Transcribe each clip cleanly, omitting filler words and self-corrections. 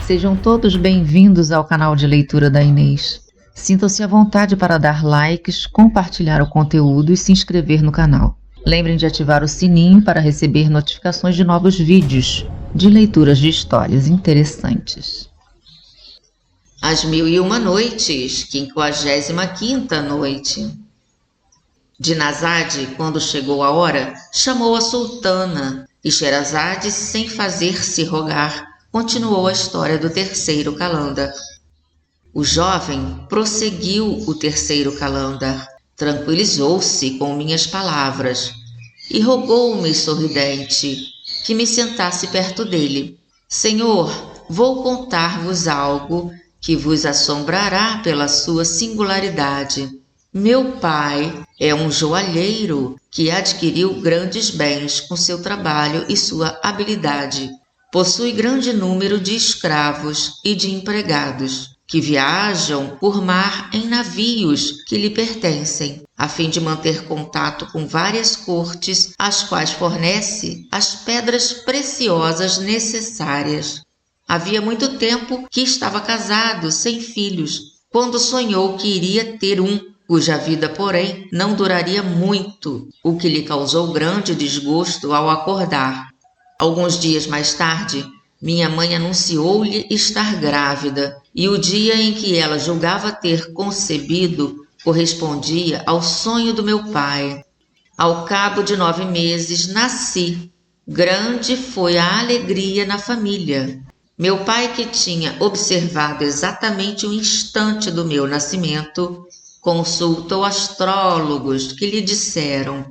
Sejam todos bem-vindos ao canal de leitura da Inês. Sintam-se à vontade para dar likes, compartilhar o conteúdo e se inscrever no canal. Lembrem de ativar o sininho para receber notificações de novos vídeos de leituras de histórias interessantes. As 1001 Noites, 55ª noite. Dinazade, quando chegou a hora, chamou a sultana e Sherazade, sem fazer-se rogar, continuou a história do terceiro Calândar. O jovem prosseguiu o terceiro Calândar, tranquilizou-se com minhas palavras e rogou-me sorridente que me sentasse perto dele. Senhor, vou contar-vos algo que vos assombrará pela sua singularidade. Meu pai é um joalheiro que adquiriu grandes bens com seu trabalho e sua habilidade. Possui grande número de escravos e de empregados, que viajam por mar em navios que lhe pertencem, a fim de manter contato com várias cortes, às quais fornece as pedras preciosas necessárias. Havia muito tempo que estava casado, sem filhos, quando sonhou que iria ter um, cuja vida, porém, não duraria muito, o que lhe causou grande desgosto ao acordar. Alguns dias mais tarde, minha mãe anunciou-lhe estar grávida, e o dia em que ela julgava ter concebido correspondia ao sonho do meu pai. Ao cabo de 9 meses, nasci. Grande foi a alegria na família. Meu pai, que tinha observado exatamente o instante do meu nascimento, consultou astrólogos que lhe disseram: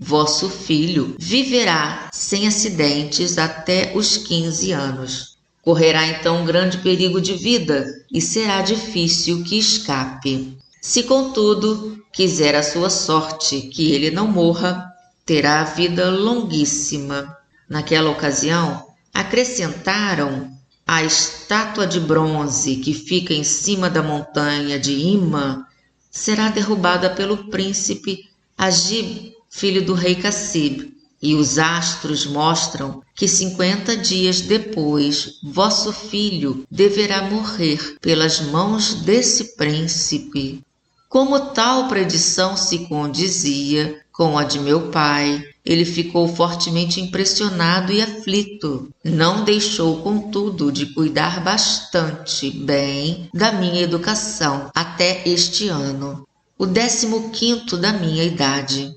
vosso filho viverá sem acidentes até os 15 anos. Correrá então um grande perigo de vida e será difícil que escape. Se, contudo, quiser a sua sorte que ele não morra, terá a vida longuíssima. Naquela ocasião, acrescentaram a estátua de bronze que fica em cima da montanha de Hima será derrubada pelo príncipe Agib, filho do rei Cassib, e os astros mostram que 50 dias depois vosso filho deverá morrer pelas mãos desse príncipe. Como tal predição se condizia com a de meu pai, ele ficou fortemente impressionado e aflito. Não deixou, contudo, de cuidar bastante bem da minha educação até este ano, o 15º da minha idade.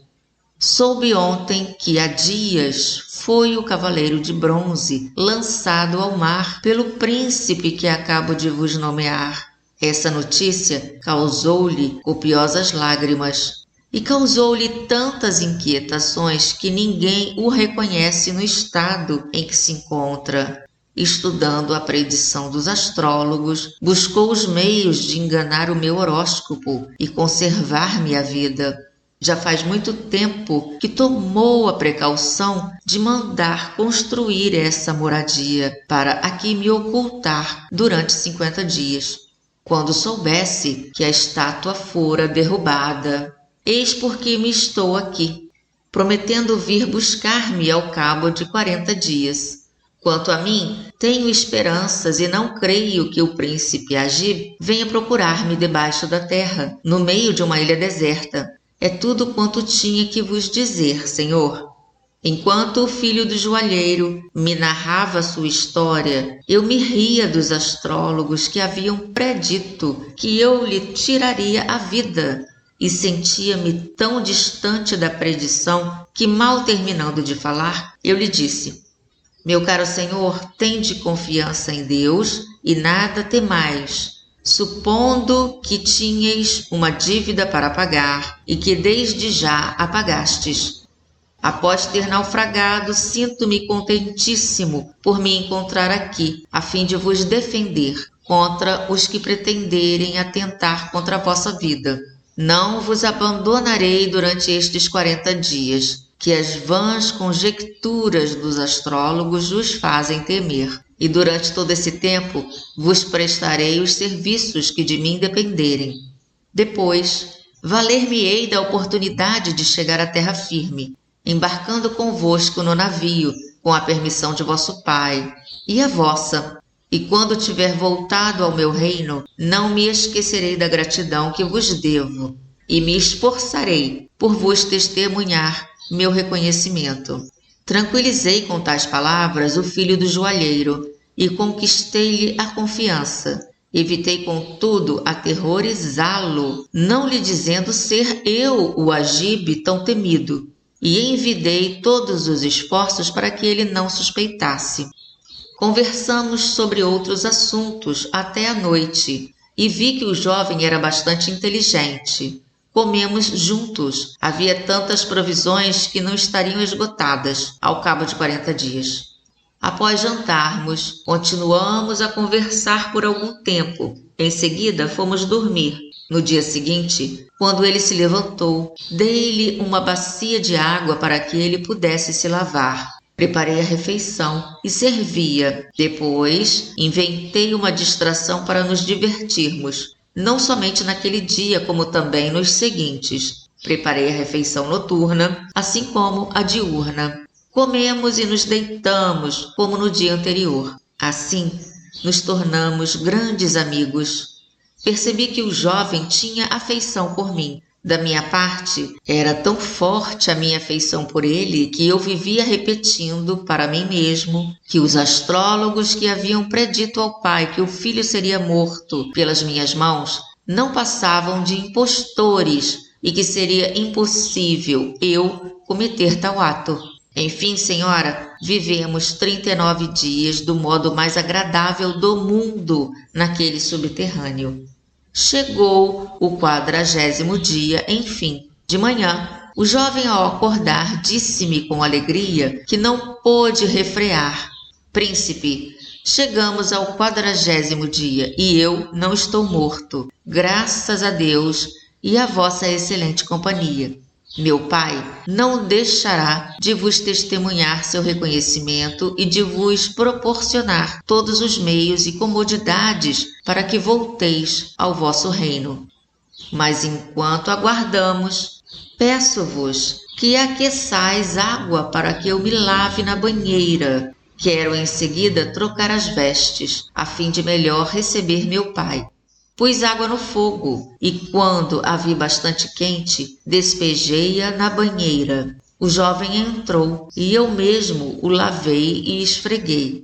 Soube ontem que há dias foi o cavaleiro de bronze lançado ao mar pelo príncipe que acabo de vos nomear. Essa notícia causou-lhe copiosas lágrimas e causou-lhe tantas inquietações que ninguém o reconhece no estado em que se encontra. Estudando a predição dos astrólogos, buscou os meios de enganar o meu horóscopo e conservar-me a vida. Já faz muito tempo que tomou a precaução de mandar construir essa moradia para aqui me ocultar durante 50 dias. Quando soubesse que a estátua fora derrubada, eis porque me estou aqui, prometendo vir buscar-me ao cabo de 40 dias. Quanto a mim, tenho esperanças e não creio que o príncipe Agib venha procurar-me debaixo da terra, no meio de uma ilha deserta. É tudo quanto tinha que vos dizer, Senhor. Enquanto o filho do joalheiro me narrava sua história, eu me ria dos astrólogos que haviam predito que eu lhe tiraria a vida, e sentia-me tão distante da predição que, mal terminando de falar, eu lhe disse: meu caro senhor, tende confiança em Deus e nada temais. Supondo que tinhais uma dívida para pagar e que desde já a pagastes. Após ter naufragado, sinto-me contentíssimo por me encontrar aqui, a fim de vos defender contra os que pretenderem atentar contra a vossa vida. Não vos abandonarei durante estes 40 dias, que as vãs conjecturas dos astrólogos vos fazem temer. E durante todo esse tempo vos prestarei os serviços que de mim dependerem. Depois, valer-me-ei da oportunidade de chegar à terra firme, embarcando convosco no navio, com a permissão de vosso pai e a vossa, E quando tiver voltado ao meu reino, não me esquecerei da gratidão que vos devo, e me esforçarei por vos testemunhar meu reconhecimento. Tranquilizei com tais palavras o filho do joalheiro, e conquistei-lhe a confiança. Evitei, contudo, aterrorizá-lo, não lhe dizendo ser eu o Agibe tão temido, e envidei todos os esforços para que ele não suspeitasse. Conversamos sobre outros assuntos até a noite, e vi que o jovem era bastante inteligente. Comemos juntos. Havia tantas provisões que não estariam esgotadas ao cabo de 40 dias. Após jantarmos, continuamos a conversar por algum tempo. Em seguida, fomos dormir. No dia seguinte, quando ele se levantou, dei-lhe uma bacia de água para que ele pudesse se lavar. Preparei a refeição e servia. Depois, inventei uma distração para nos divertirmos, não somente naquele dia, como também nos seguintes. Preparei a refeição noturna, assim como a diurna. Comemos e nos deitamos, como no dia anterior. Assim, nos tornamos grandes amigos. Percebi que o jovem tinha afeição por mim. Da minha parte, era tão forte a minha afeição por ele que eu vivia repetindo para mim mesmo que os astrólogos que haviam predito ao pai que o filho seria morto pelas minhas mãos não passavam de impostores e que seria impossível eu cometer tal ato. Enfim, senhora, vivemos 39 dias do modo mais agradável do mundo naquele subterrâneo. Chegou o 40º dia, enfim. De manhã, o jovem, ao acordar, disse-me com alegria que não pôde refrear. Príncipe, chegamos ao 40º dia e eu não estou morto, graças a Deus e à vossa excelente companhia. Meu pai não deixará de vos testemunhar seu reconhecimento e de vos proporcionar todos os meios e comodidades para que volteis ao vosso reino. Mas enquanto aguardamos, peço-vos que aqueçais água para que eu me lave na banheira. Quero em seguida trocar as vestes, a fim de melhor receber meu pai. Pus água no fogo e, quando a vi bastante quente, despejei-a na banheira. O jovem entrou e eu mesmo o lavei e esfreguei.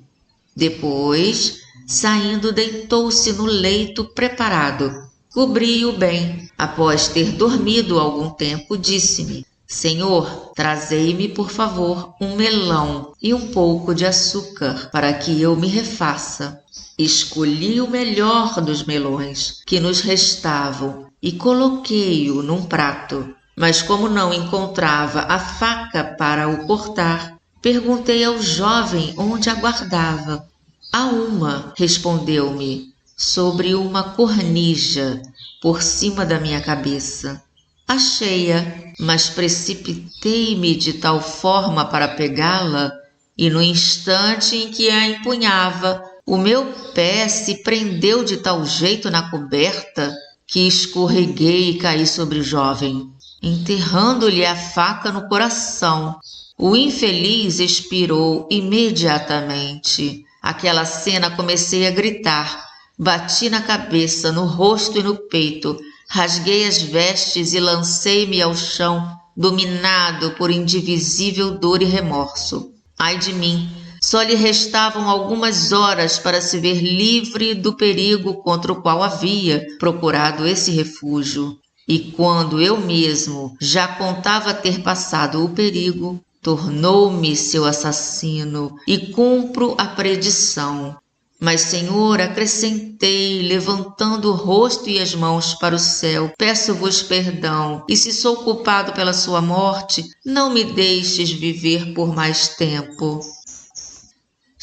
Depois, saindo, deitou-se no leito preparado. Cobri-o bem. Após ter dormido algum tempo, disse-me: Senhor, trazei-me, por favor, um melão e um pouco de açúcar para que eu me refaça. Escolhi o melhor dos melões que nos restavam e coloquei-o num prato. Mas como não encontrava a faca para o cortar, perguntei ao jovem onde a guardava. Há uma, respondeu-me, sobre uma cornija, por cima da minha cabeça. Achei-a, mas precipitei-me de tal forma para pegá-la, e no instante em que a empunhava, o meu pé se prendeu de tal jeito na coberta que escorreguei e caí sobre o jovem, enterrando-lhe a faca no coração. O infeliz expirou imediatamente. Aquela cena, comecei a gritar, bati na cabeça, no rosto e no peito, rasguei as vestes e lancei-me ao chão, dominado por indivisível dor e remorso. Ai de mim! Só lhe restavam algumas horas para se ver livre do perigo contra o qual havia procurado esse refúgio. E quando eu mesmo já contava ter passado o perigo, tornou-me seu assassino e cumpro a predição. Mas, Senhor, acrescentei, levantando o rosto e as mãos para o céu, peço-vos perdão, e se sou culpado pela sua morte, não me deixes viver por mais tempo.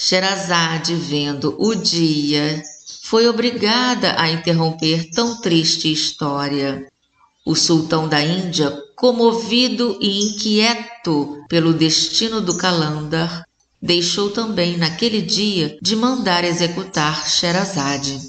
Sherazade, vendo o dia, foi obrigada a interromper tão triste história. O sultão da Índia, comovido e inquieto pelo destino do Qalandar, deixou também naquele dia de mandar executar Sherazade.